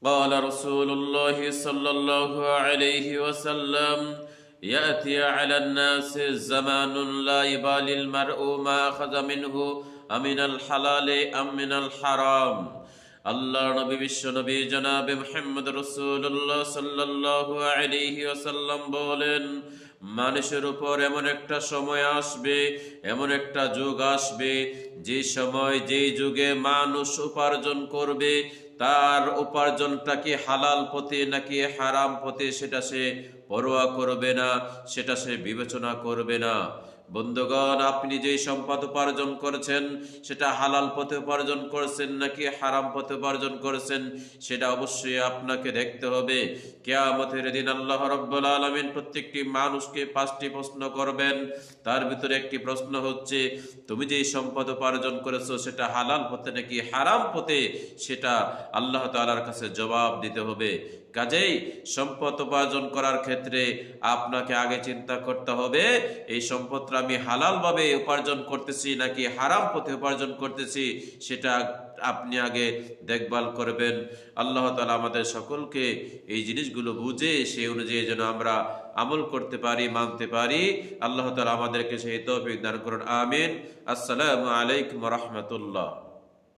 قال رسول الله صلى الله عليه وسلم يأتي على الناس زمان لا يبالي المرء ما أخذ منه أمن الحلال أم من الحرام আল্লাহ নবী বিশ্ব নবী জনাবে মুহাম্মদ রাসূলুল্লাহ সাল্লাল্লাহু আলাইহি ওয়াসাল্লাম বলেন, মানুষের উপর এমন একটা সময় আসবে, এমন একটা যুগ আসবে, যে সময় যেই যুগে মানুষ উপার্জন করবে তার উপার্জনটা কি হালাল পথে নাকি হারাম পথে সেটা সে পরোয়া করবে না, সেটা সে বিবেচনা করবে না। বন্ধুগণ, আপনি যেই সম্পদ উপার্জন করেছেন সেটা হালাল পথে উপার্জন করছেন নাকি হারাম পথে উপার্জন করছেন সেটা অবশ্যই আপনাকে দেখতে হবে। কিয়ামতের দিন আল্লাহ রাব্বুল আলামিন প্রত্যেকটি মানুষকে 5টি প্রশ্ন করবেন। তার ভিতরে একটি প্রশ্ন হচ্ছে, তুমি যেই সম্পদ উপার্জন করেছো সেটা হালাল পথে নাকি হারাম পথে, সেটা আল্লাহ তাআলার কাছে জবাব দিতে হবে। কাজেই সম্পদ উপার্জন করার ক্ষেত্রে আপনাকে আগে চিন্তা করতে হবে, এই সম্পদটা আমি হালালভাবে উপার্জন করতেছি নাকি হারাম পথে উপার্জন করতেছি, সেটা আপনি আগে দেখভাল করবেন। আল্লাহ তাআলা আমাদের সকলকে এই জিনিসগুলো বুঝে সেই অনুযায়ী যেন আমরা আমল করতে পারি, মানতে পারি। আল্লাহ তাআলা আমাদেরকে সেই তৌফিক দান করুন, আমিন। আসসালামু আলাইকুম ওয়া রাহমাতুল্লাহ।